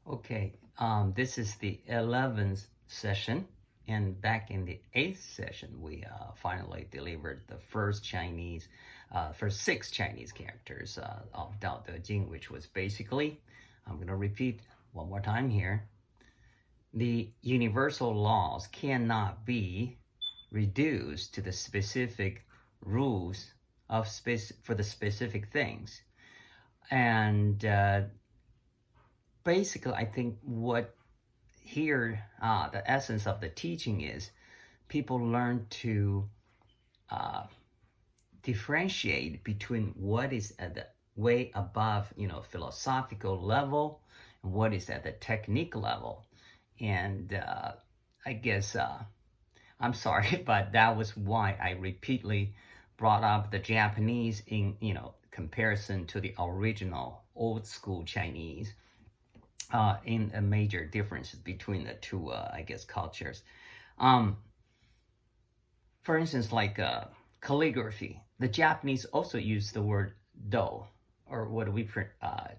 Okay, this is the 11th session, and back in the 8th session, we finally delivered the first six Chinese characters of Daoism, which was basically, I'm going to repeat one more time here, the universal laws cannot be reduced to the specific rules of for the specific things. And basically, I think what here the essence of the teaching is people learn to differentiate between what is at the way above, philosophical level and what is at the technique level. And I guess I'm sorry, but that was why I repeatedly brought up the Japanese in comparison to the original old school Chinese. In a major differences between the two, I guess, cultures. For instance, like calligraphy, the Japanese also use the word do, or what we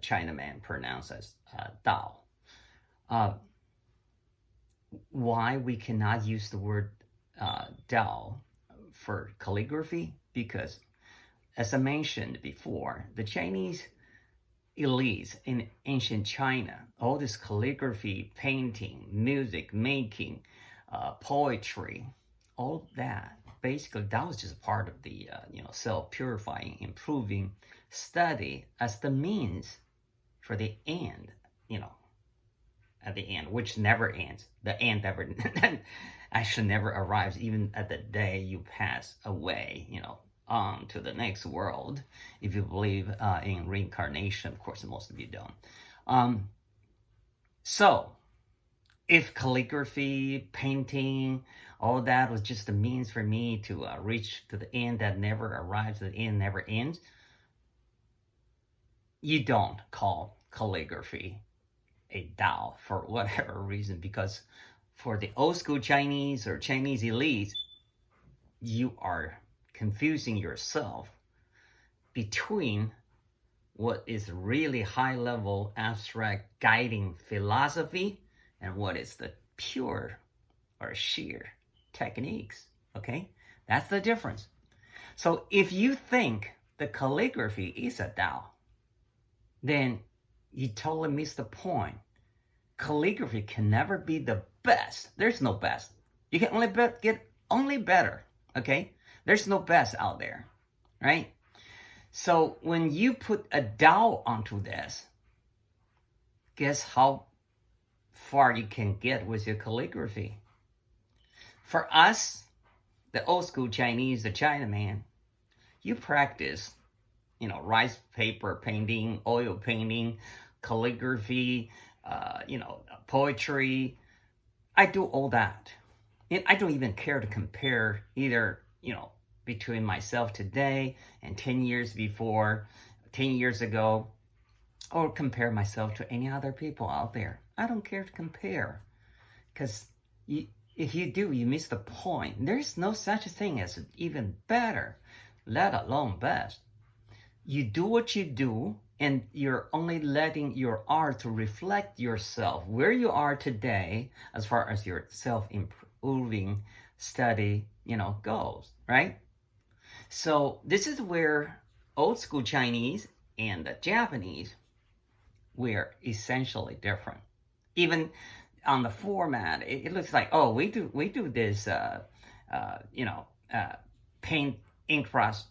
Chinaman pronounce as Dao. Why we cannot use the word Dao for calligraphy? Because, as I mentioned before, the Chinese elites in ancient China, all this calligraphy, painting, music making, poetry, all that, basically that was just part of the self-purifying, improving study as the means for the end, at the end, which never ends. The end never actually never arrives, even at the day you pass away, on to the next world, if you believe in reincarnation. Of course, most of you don't. So, if calligraphy, painting, all that was just a means for me to reach to the end that never arrives, the end never ends, you don't call calligraphy a Dao for whatever reason, because for the old school Chinese or Chinese elites, you are confusing yourself between what is really high level abstract guiding philosophy and what is the pure or sheer techniques. Okay, that's the difference. So if you think the calligraphy is a Dao, then you totally miss the point. Calligraphy can never be the best. There's no best. You can only get only better. Okay, there's no best out there, right? So when you put a Dao onto this, guess how far you can get with your calligraphy? For us, the old school Chinese, the Chinaman, you practice, rice paper painting, oil painting, calligraphy, poetry. I do all that. And I don't even care to compare either, between myself today and 10 years before, 10 years ago, or compare myself to any other people out there. I don't care to compare, because if you do, you miss the point. There's no such thing as even better, let alone best. You do what you do, and you're only letting your art to reflect yourself, where you are today, as far as your self-improving study, goes, right? So this is where old school Chinese and the Japanese were essentially different. Even on the format, it looks like, oh, we do this, paint, ink brush,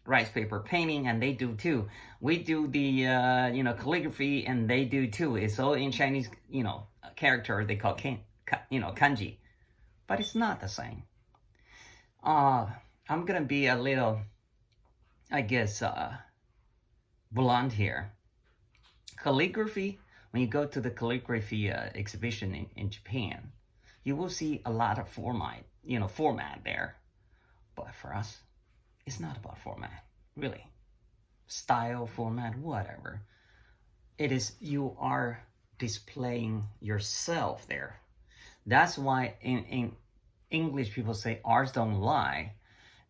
rice paper painting, and they do too. We do the calligraphy, and they do too. It's all in Chinese, character they call kanji, but it's not the same. I'm gonna be a little, I guess, blunt here. Calligraphy, when you go to the calligraphy exhibition in Japan, you will see a lot of format there. But for us, it's not about format, really. Style, format, whatever. It is, you are displaying yourself there. That's why in English people say arts don't lie.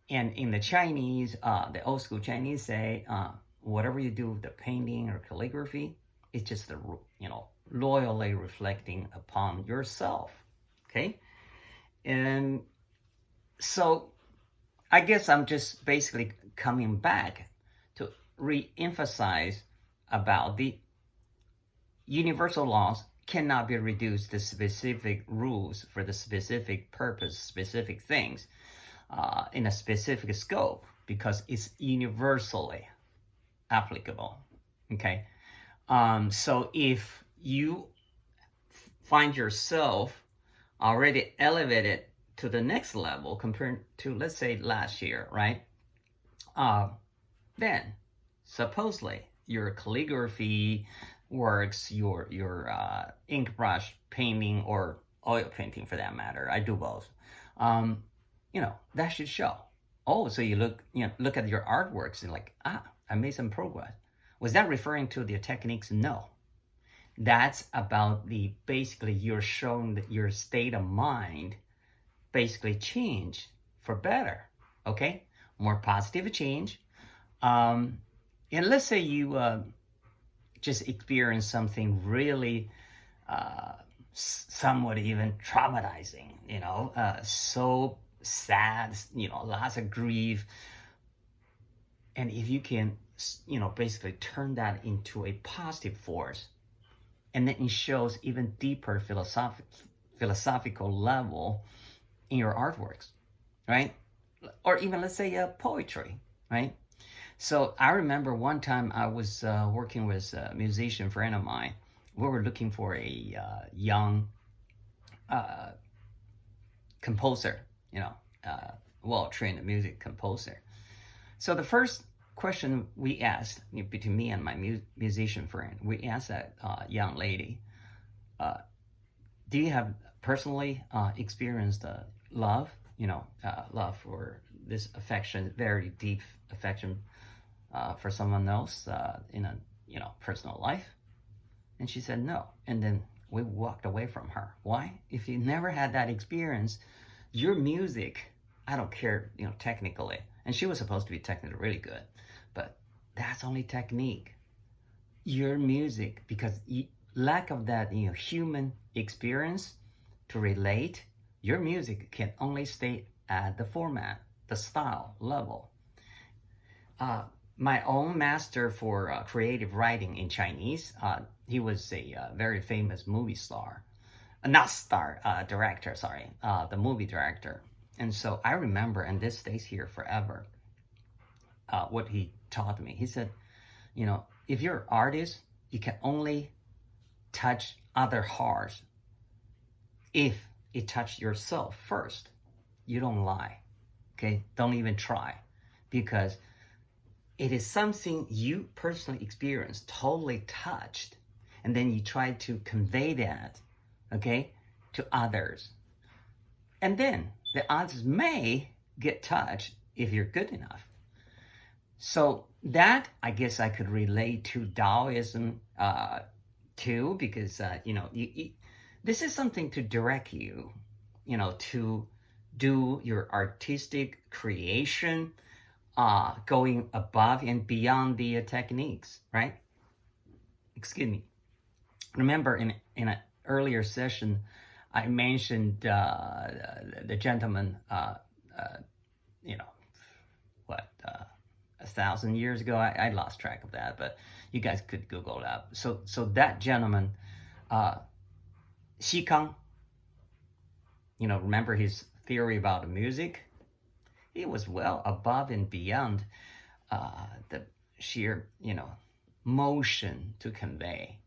And in the Chinese, the old school Chinese say, whatever you do, the painting or calligraphy, It's just loyally reflecting upon yourself. Okay, and so I guess I'm just basically coming back to re-emphasize about the universal laws cannot be reduced to specific rules for the specific purpose, specific things in a specific scope, because it's universally applicable. Okay, so if you find yourself already elevated to the next level compared to, let's say, last year, right? Then supposedly your calligraphy works, your ink brush painting or oil painting for that matter, I do both, that should show. Oh, so you look at your artworks and like, I made some progress. Was that referring to the techniques? No. That's about basically you're showing that your state of mind basically change for better, okay? More positive change. And let's say you just experience something really somewhat even traumatizing, so sad, lots of grief. And if you can, basically turn that into a positive force, and then it shows even deeper philosophical level in your artworks, right? Or even, let's say, poetry, right? So I remember one time I was working with a musician friend of mine. We were looking for a young composer, well-trained music composer. So the first question we asked, between me and my musician friend, we asked that young lady, do you have personally experienced love, love for this affection, very deep affection for someone else in a, personal life? And she said no. And then we walked away from her. Why? If you never had that experience, your music, I don't care, technically, and she was supposed to be technically really good, but that's only technique. Your music, because lack of that, human experience to relate, your music can only stay at the format, the style level. My own master for creative writing in Chinese, he was a very famous movie star, director, sorry, the movie director. And so I remember, and this stays here forever, what he taught me. He said, if you're an artist, you can only touch other hearts if it touched yourself first. You don't lie, okay? Don't even try, because it is something you personally experienced, totally touched, and then you try to convey that, okay, to others. And then the others may get touched if you're good enough. So that, I guess I could relate to Daoism too, because, this is something to direct you, to do your artistic creation, going above and beyond the techniques, right? Excuse me. Remember in an earlier session, I mentioned the gentleman, 1,000 years ago. I lost track of that, but you guys could Google it up. So that gentleman, Xi Kang, remember his theory about the music? He was well above and beyond the sheer, motion to convey.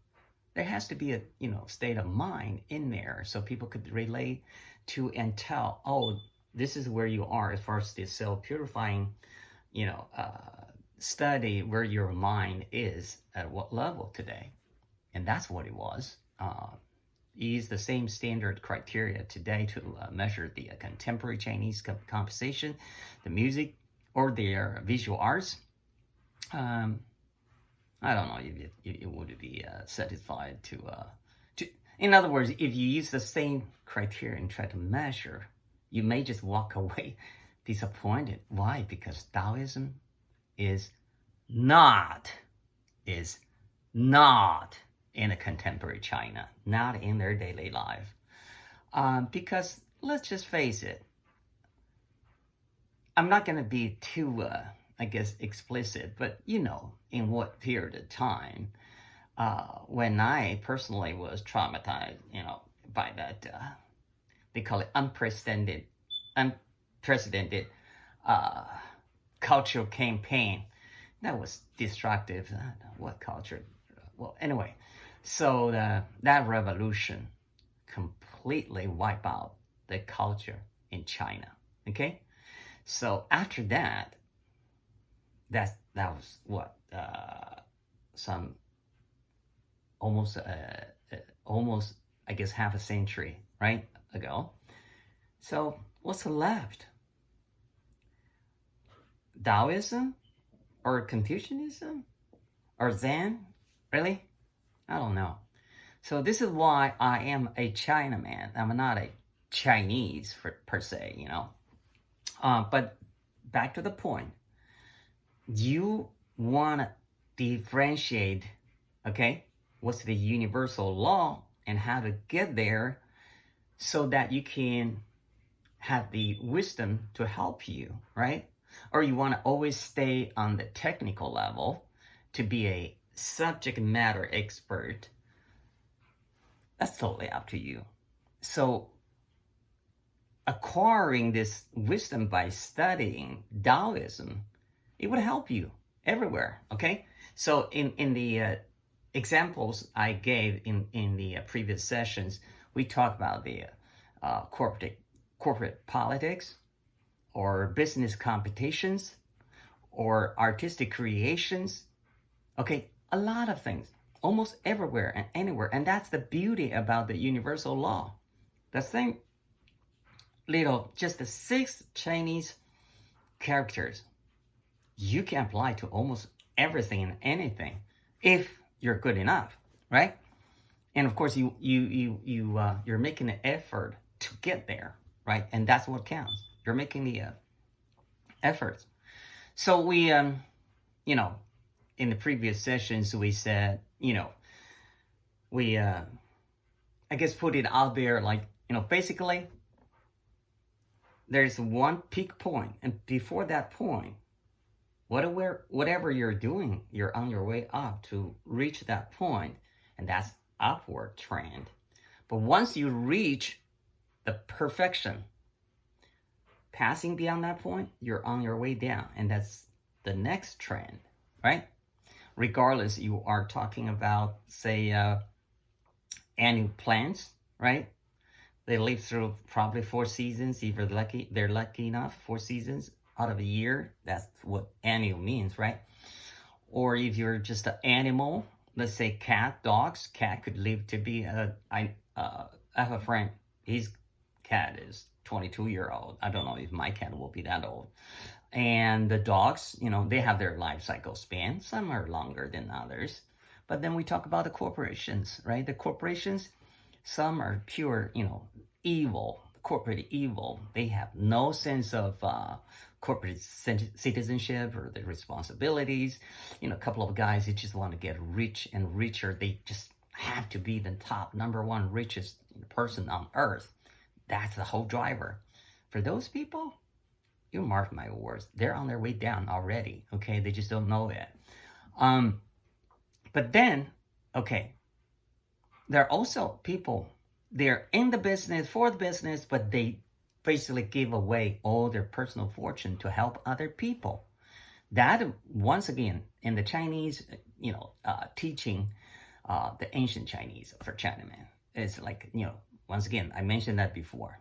There has to be a, state of mind in there so people could relate to and tell, oh, this is where you are as far as the self-purifying, study where your mind is at what level today. And that's what it was. Use the same standard criteria today to measure the contemporary Chinese composition, the music, or their visual arts. I don't know if it would be satisfied to, in other words, if you use the same criteria and try to measure, you may just walk away disappointed. Why? Because Taoism is not in a contemporary China, not in their daily life. Because let's just face it, I'm not going to be too, I guess, explicit, but in what period of time, when I personally was traumatized, by that, they call it unprecedented uh, cultural campaign that was destructive. What culture? Well, anyway, so that revolution completely wiped out the culture in China. Okay, so after that, that was what some almost I guess half a century right ago. So what's left? Daoism or Confucianism or Zen? Really? I don't know. So this is why I am a Chinaman. I'm not a Chinese per se, But back to the point. You want to differentiate, okay, what's the universal law and how to get there so that you can have the wisdom to help you, right? Or you want to always stay on the technical level to be a subject matter expert. That's totally up to you. So acquiring this wisdom by studying Taoism, it would help you everywhere, okay? So in the examples I gave in the previous sessions, we talked about the corporate politics or business competitions or artistic creations, okay? A lot of things, almost everywhere and anywhere. And that's the beauty about the universal law. The same just the 6 Chinese characters you can apply to almost everything and anything if you're good enough, right? And of course, you're making an effort to get there, right? And that's what counts. You're making the efforts. So we, in the previous sessions, we said, we, I guess, put it out there like, basically, there's one peak point, and before that point, whatever you're doing, you're on your way up to reach that point, and that's upward trend. But once you reach the perfection, passing beyond that point, you're on your way down, and that's the next trend, right? Regardless, you are talking about, say, annual plants, right? They live through probably 4 seasons, if they're lucky enough, 4 seasons out of a year. That's what annual means, right? Or if you're just an animal, let's say dogs, cat could live to be, I have a friend, his cat is 22-year-old. I don't know if my cat will be that old. And the dogs, they have their life cycle span. Some are longer than others. But then we talk about the corporations, right? The corporations, some are pure, evil, corporate evil. They have no sense of corporate citizenship or their responsibilities. A couple of guys who just want to get rich and richer. They just have to be the top, number one richest person on earth. That's the whole driver. For those people, you mark my words, they're on their way down already, okay? They just don't know it. But then, okay, there are also people, they're in the business, for the business, but they basically give away all their personal fortune to help other people. That, once again, in the Chinese, teaching, the ancient Chinese for Chinaman, it's like, once again, I mentioned that before.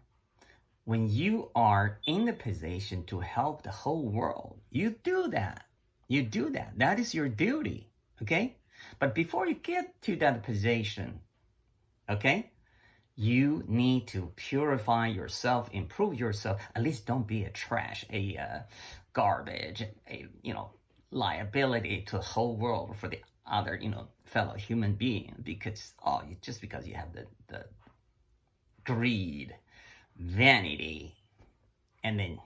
When you are in the position to help the whole world, you do that. You do that. That is your duty, okay? But before you get to that position, okay, you need to purify yourself, improve yourself. At least don't be a trash, a garbage, a liability to the whole world for the other fellow human being. Because just because you have the greed, vanity, and then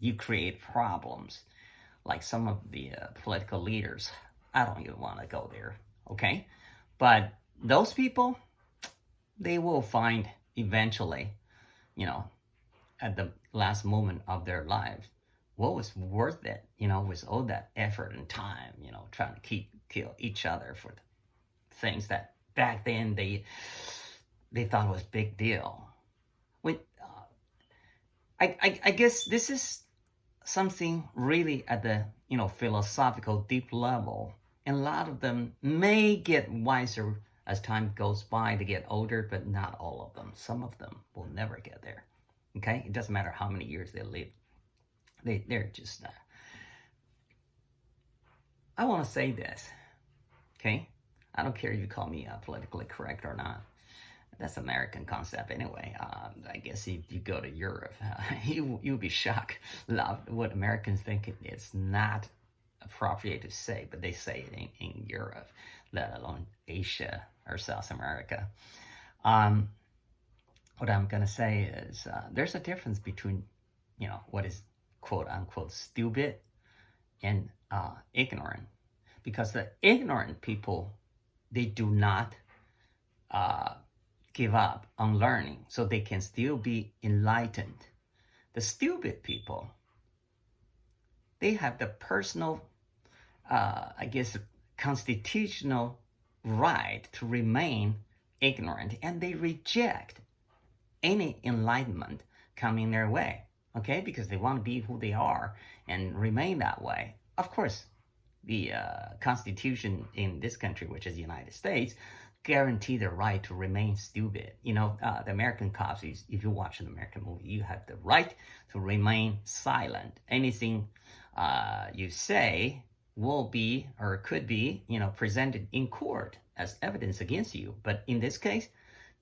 you create problems like some of the political leaders. I don't even want to go there, okay? But those people, they will find eventually, you know, at the last moment of their lives, what was worth it, with all that effort and time, trying to kill each other for things that back then they thought was big deal. When I guess this is something really at the philosophical deep level, and a lot of them may get wiser as time goes by. They get older, but not all of them. Some of them will never get there. Okay, it doesn't matter how many years they live. They're just. I want to say this. Okay, I don't care if you call me politically correct or not. That's American concept anyway. I guess if you go to Europe, you'll be shocked. What Americans think it's not appropriate to say, but they say it in Europe, let alone Asia or South America. What I'm gonna say is there's a difference between, what is quote unquote stupid and ignorant, because the ignorant people, they do not give up on learning, so they can still be enlightened. The stupid people, they have the personal, constitutional right to remain ignorant, and they reject any enlightenment coming their way, okay? Because they want to be who they are and remain that way. Of course, the Constitution in this country, which is the United States, guarantee the right to remain stupid. The American cops, if you watch an American movie, you have the right to remain silent. Anything you say will be or could be, presented in court as evidence against you. But in this case,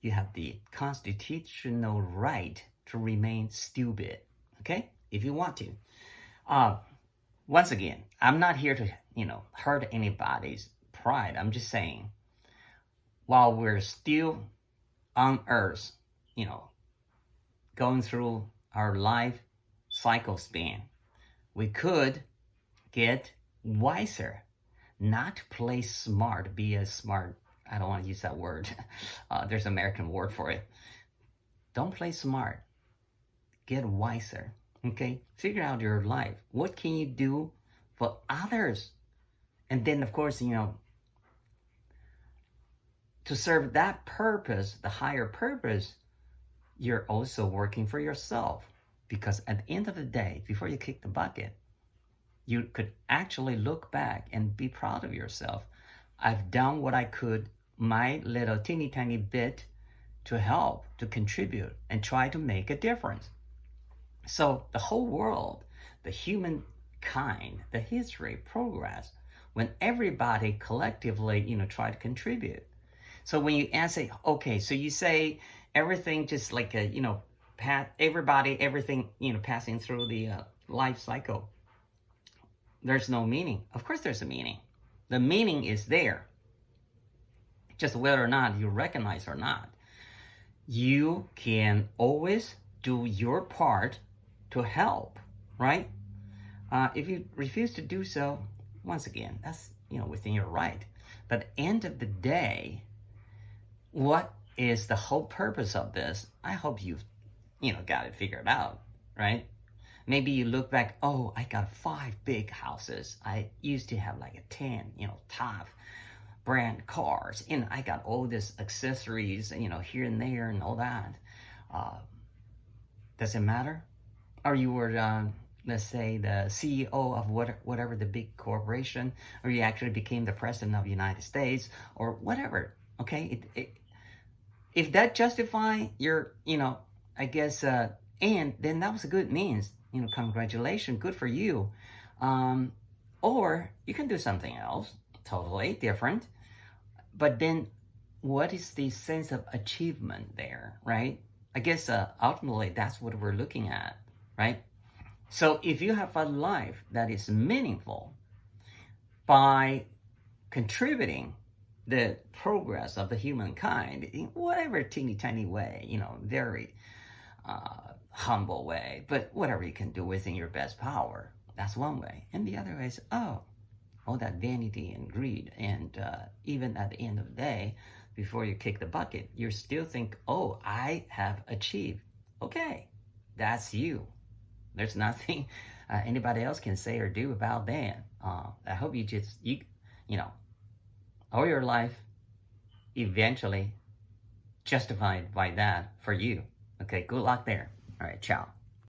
you have the constitutional right to remain stupid, okay? If you want to. Once again, I'm not here to, hurt anybody's pride. I'm just saying, while we're still on Earth, going through our life cycle span, we could get wiser, not play smart, be a smart. I don't want to use that word. There's an American word for it. Don't play smart. Get wiser, okay? Figure out your life. What can you do for others? And then, of course, to serve that purpose, the higher purpose, you're also working for yourself. Because at the end of the day, before you kick the bucket, you could actually look back and be proud of yourself. I've done what I could, my little teeny tiny bit, to help, to contribute, and try to make a difference. So the whole world, the humankind, the history, progress, when everybody collectively, try to contribute. So when you answer, okay, so you say everything just like everything, passing through the life cycle, there's no meaning. Of course there's a meaning. The meaning is there. Just whether or not you recognize or not. You can always do your part to help, right? If you refuse to do so, once again, that's, within your right. But at the end of the day, what is the whole purpose of this? I hope you've, got it figured out, right? Maybe you look back, oh, I got 5 big houses. I used to have like a 10, top brand cars. And I got all this accessories, here and there and all that. Does it matter? Or you were, let's say, the CEO of whatever the big corporation, or you actually became the president of the United States, or whatever, okay? If that justify your, and then that was a good means, congratulations, good for you. Or you can do something else, totally different. But then what is the sense of achievement there, right? I guess ultimately that's what we're looking at, right? So if you have a life that is meaningful by contributing the progress of the humankind in whatever teeny tiny way, very humble way, but whatever you can do within your best power, that's one way. And the other way is, all that vanity and greed, and even at the end of the day, before you kick the bucket, you still think, oh, I have achieved. Okay, that's you. There's nothing anybody else can say or do about that. I hope you know, all your life eventually justified by that for you. Okay, good luck there. All right, ciao.